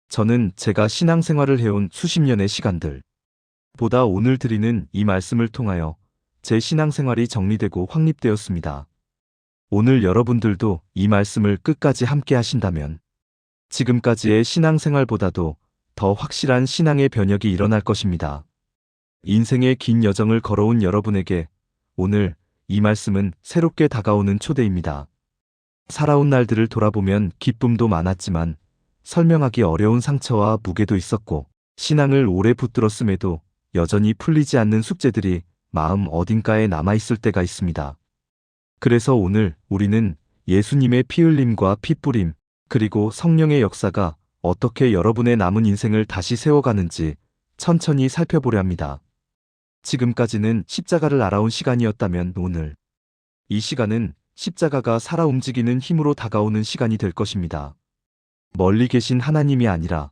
저는 제가 신앙생활을 해온 수십 년의 시간들 보다 오늘 드리는 이 말씀을 통하여 제 신앙생활이 정리되고 확립되었습니다. 오늘 여러분들도 이 말씀을 끝까지 함께 하신다면 지금까지의 신앙생활보다도 더 확실한 신앙의 변혁이 일어날 것입니다. 인생의 긴 여정을 걸어온 여러분에게 오늘 이 말씀은 새롭게 다가오는 초대입니다. 살아온 날들을 돌아보면 기쁨도 많았지만 설명하기 어려운 상처와 무게도 있었고 신앙을 오래 붙들었음에도 여전히 풀리지 않는 숙제들이 마음 어딘가에 남아있을 때가 있습니다. 그래서 오늘 우리는 예수님의 피 흘림과 피 뿌림 그리고 성령의 역사가 어떻게 여러분의 남은 인생을 다시 세워가는지 천천히 살펴보려 합니다. 지금까지는 십자가를 알아온 시간이었다면 오늘 이 시간은 십자가가 살아 움직이는 힘으로 다가오는 시간이 될 것입니다. 멀리 계신 하나님이 아니라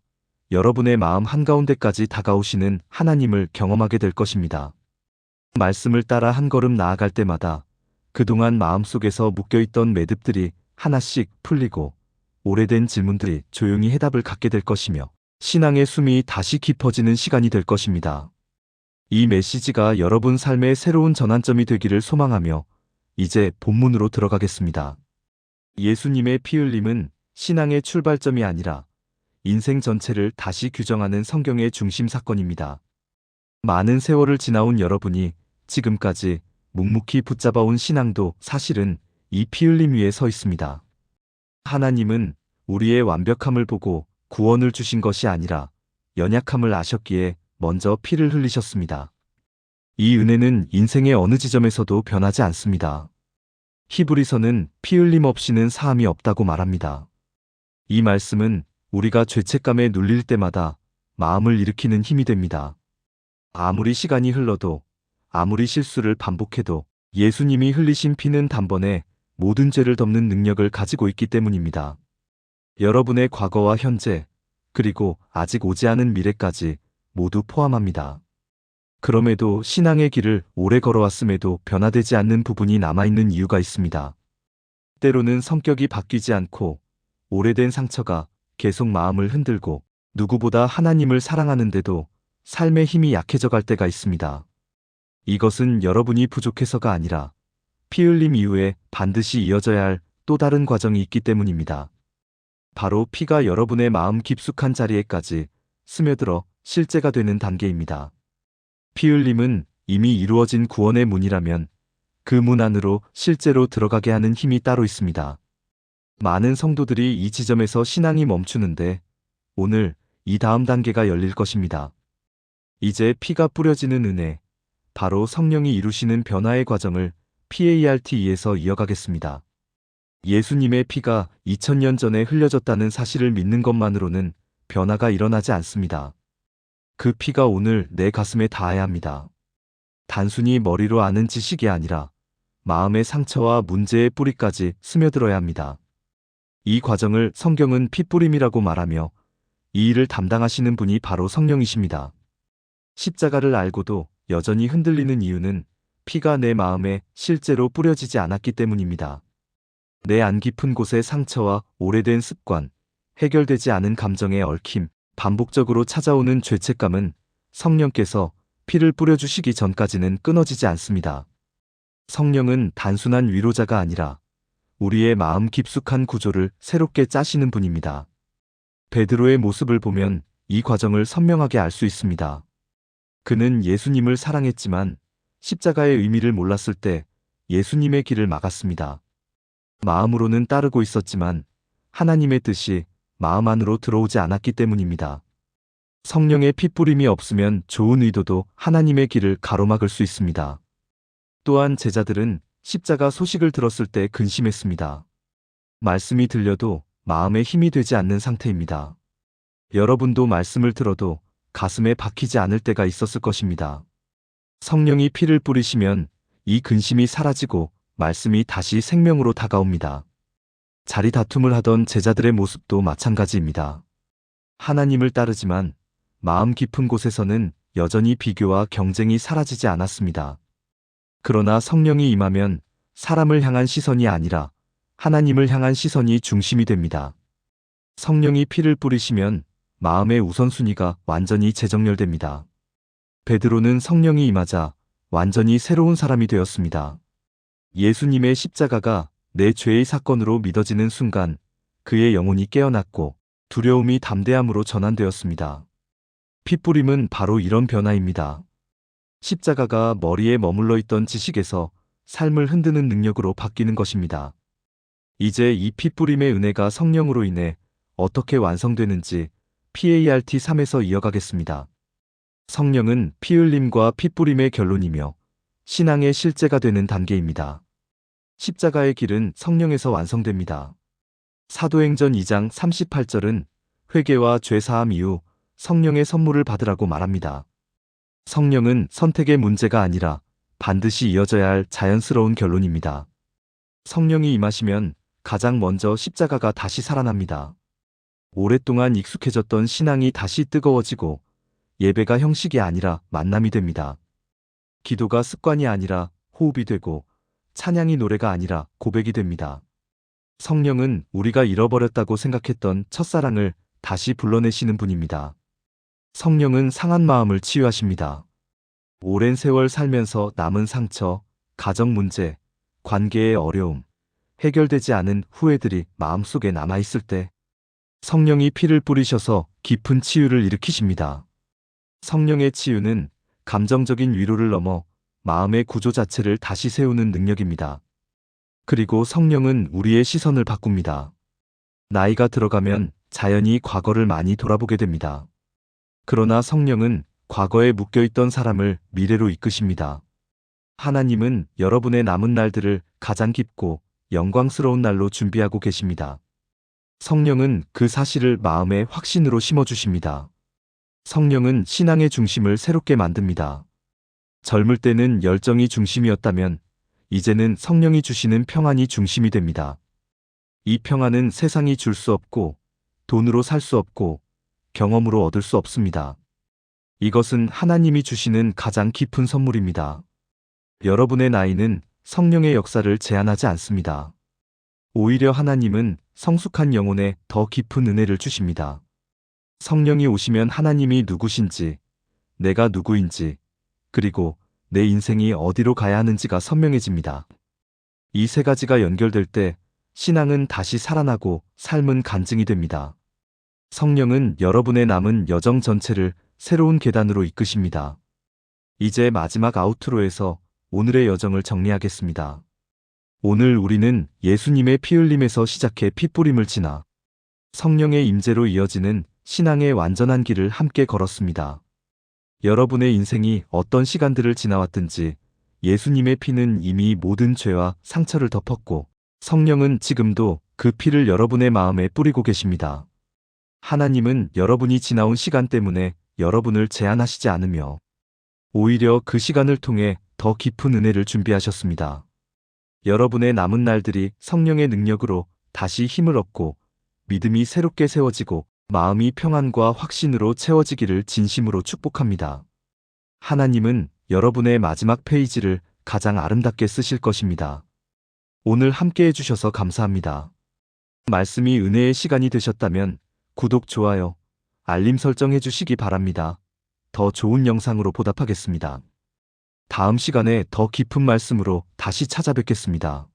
여러분의 마음 한가운데까지 다가오시는 하나님을 경험하게 될 것입니다. 말씀을 따라 한 걸음 나아갈 때마다 그동안 마음속에서 묶여있던 매듭들이 하나씩 풀리고 오래된 질문들이 조용히 해답을 갖게 될 것이며 신앙의 숨이 다시 깊어지는 시간이 될 것입니다. 이 메시지가 여러분 삶의 새로운 전환점이 되기를 소망하며 이제 본문으로 들어가겠습니다. 예수님의 피 흘림은 신앙의 출발점이 아니라 인생 전체를 다시 규정하는 성경의 중심 사건입니다. 많은 세월을 지나온 여러분이 지금까지 묵묵히 붙잡아온 신앙도 사실은 이 피 흘림 위에 서 있습니다. 하나님은 우리의 완벽함을 보고 구원을 주신 것이 아니라 연약함을 아셨기에 먼저 피를 흘리셨습니다. 이 은혜는 인생의 어느 지점에서도 변하지 않습니다. 히브리서는 피 흘림 없이는 사함이 없다고 말합니다. 이 말씀은 우리가 죄책감에 눌릴 때마다 마음을 일으키는 힘이 됩니다. 아무리 시간이 흘러도 아무리 실수를 반복해도 예수님이 흘리신 피는 단번에 모든 죄를 덮는 능력을 가지고 있기 때문입니다. 여러분의 과거와 현재 그리고 아직 오지 않은 미래까지 모두 포함합니다. 그럼에도 신앙의 길을 오래 걸어왔음에도 변화되지 않는 부분이 남아있는 이유가 있습니다. 때로는 성격이 바뀌지 않고 오래된 상처가 계속 마음을 흔들고 누구보다 하나님을 사랑하는데도 삶의 힘이 약해져 갈 때가 있습니다. 이것은 여러분이 부족해서가 아니라 피 흘림 이후에 반드시 이어져야 할 또 다른 과정이 있기 때문입니다. 바로 피가 여러분의 마음 깊숙한 자리에까지 스며들어 실제가 되는 단계입니다. 피 흘림은 이미 이루어진 구원의 문이라면 그 문 안으로 실제로 들어가게 하는 힘이 따로 있습니다. 많은 성도들이 이 지점에서 신앙이 멈추는데 오늘 이 다음 단계가 열릴 것입니다. 이제 피가 뿌려지는 은혜, 바로 성령이 이루시는 변화의 과정을 PART에서 이어가겠습니다. 예수님의 피가 2000년 전에 흘려졌다는 사실을 믿는 것만으로는 변화가 일어나지 않습니다. 그 피가 오늘 내 가슴에 닿아야 합니다. 단순히 머리로 아는 지식이 아니라 마음의 상처와 문제의 뿌리까지 스며들어야 합니다. 이 과정을 성경은 피뿌림이라고 말하며 이 일을 담당하시는 분이 바로 성령이십니다. 십자가를 알고도 여전히 흔들리는 이유는 피가 내 마음에 실제로 뿌려지지 않았기 때문입니다. 내 안 깊은 곳의 상처와 오래된 습관, 해결되지 않은 감정의 얽힘, 반복적으로 찾아오는 죄책감은 성령께서 피를 뿌려주시기 전까지는 끊어지지 않습니다. 성령은 단순한 위로자가 아니라 우리의 마음 깊숙한 구조를 새롭게 짜시는 분입니다. 베드로의 모습을 보면 이 과정을 선명하게 알 수 있습니다. 그는 예수님을 사랑했지만 십자가의 의미를 몰랐을 때 예수님의 길을 막았습니다. 마음으로는 따르고 있었지만 하나님의 뜻이 마음 안으로 들어오지 않았기 때문입니다. 성령의 피뿌림이 없으면 좋은 의도도 하나님의 길을 가로막을 수 있습니다. 또한 제자들은 십자가 소식을 들었을 때 근심했습니다. 말씀이 들려도 마음에 힘이 되지 않는 상태입니다. 여러분도 말씀을 들어도 가슴에 박히지 않을 때가 있었을 것입니다. 성령이 피를 뿌리시면 이 근심이 사라지고 말씀이 다시 생명으로 다가옵니다. 자리 다툼을 하던 제자들의 모습도 마찬가지입니다. 하나님을 따르지만 마음 깊은 곳에서는 여전히 비교와 경쟁이 사라지지 않았습니다. 그러나 성령이 임하면 사람을 향한 시선이 아니라 하나님을 향한 시선이 중심이 됩니다. 성령이 피를 뿌리시면 마음의 우선순위가 완전히 재정렬됩니다. 베드로는 성령이 임하자 완전히 새로운 사람이 되었습니다. 예수님의 십자가가 내 죄의 사건으로 믿어지는 순간 그의 영혼이 깨어났고 두려움이 담대함으로 전환되었습니다. 핏부림은 바로 이런 변화입니다. 십자가가 머리에 머물러 있던 지식에서 삶을 흔드는 능력으로 바뀌는 것입니다. 이제 이 핏부림의 은혜가 성령으로 인해 어떻게 완성되는지 PART 3에서 이어가겠습니다. 성령은 피 흘림과 핏부림의 결론이며 신앙의 실제가 되는 단계입니다. 십자가의 길은 성령에서 완성됩니다. 사도행전 2장 38절은 회개와 죄사함 이후 성령의 선물을 받으라고 말합니다. 성령은 선택의 문제가 아니라 반드시 이어져야 할 자연스러운 결론입니다. 성령이 임하시면 가장 먼저 십자가가 다시 살아납니다. 오랫동안 익숙해졌던 신앙이 다시 뜨거워지고 예배가 형식이 아니라 만남이 됩니다. 기도가 습관이 아니라 호흡이 되고 찬양이 노래가 아니라 고백이 됩니다. 성령은 우리가 잃어버렸다고 생각했던 첫사랑을 다시 불러내시는 분입니다. 성령은 상한 마음을 치유하십니다. 오랜 세월 살면서 남은 상처, 가정 문제, 관계의 어려움, 해결되지 않은 후회들이 마음속에 남아있을 때 성령이 피를 뿌리셔서 깊은 치유를 일으키십니다. 성령의 치유는 감정적인 위로를 넘어 마음의 구조 자체를 다시 세우는 능력입니다. 그리고 성령은 우리의 시선을 바꿉니다. 나이가 들어가면 자연히 과거를 많이 돌아보게 됩니다. 그러나 성령은 과거에 묶여있던 사람을 미래로 이끄십니다. 하나님은 여러분의 남은 날들을 가장 깊고 영광스러운 날로 준비하고 계십니다. 성령은 그 사실을 마음의 확신으로 심어주십니다. 성령은 신앙의 중심을 새롭게 만듭니다. 젊을 때는 열정이 중심이었다면 이제는 성령이 주시는 평안이 중심이 됩니다. 이 평안은 세상이 줄 수 없고 돈으로 살 수 없고 경험으로 얻을 수 없습니다. 이것은 하나님이 주시는 가장 깊은 선물입니다. 여러분의 나이는 성령의 역사를 제한하지 않습니다. 오히려 하나님은 성숙한 영혼에 더 깊은 은혜를 주십니다. 성령이 오시면 하나님이 누구신지, 내가 누구인지, 그리고 내 인생이 어디로 가야 하는지가 선명해집니다. 이 세 가지가 연결될 때 신앙은 다시 살아나고 삶은 간증이 됩니다. 성령은 여러분의 남은 여정 전체를 새로운 계단으로 이끄십니다. 이제 마지막 아우트로에서 오늘의 여정을 정리하겠습니다. 오늘 우리는 예수님의 피 흘림에서 시작해 핏부림을 지나 성령의 임재로 이어지는 신앙의 완전한 길을 함께 걸었습니다. 여러분의 인생이 어떤 시간들을 지나왔든지 예수님의 피는 이미 모든 죄와 상처를 덮었고 성령은 지금도 그 피를 여러분의 마음에 뿌리고 계십니다. 하나님은 여러분이 지나온 시간 때문에 여러분을 제한하시지 않으며 오히려 그 시간을 통해 더 깊은 은혜를 준비하셨습니다. 여러분의 남은 날들이 성령의 능력으로 다시 힘을 얻고 믿음이 새롭게 세워지고 마음이 평안과 확신으로 채워지기를 진심으로 축복합니다. 하나님은 여러분의 마지막 페이지를 가장 아름답게 쓰실 것입니다. 오늘 함께 해주셔서 감사합니다. 말씀이 은혜의 시간이 되셨다면 구독, 좋아요, 알림 설정 해주시기 바랍니다. 더 좋은 영상으로 보답하겠습니다. 다음 시간에 더 깊은 말씀으로 다시 찾아뵙겠습니다.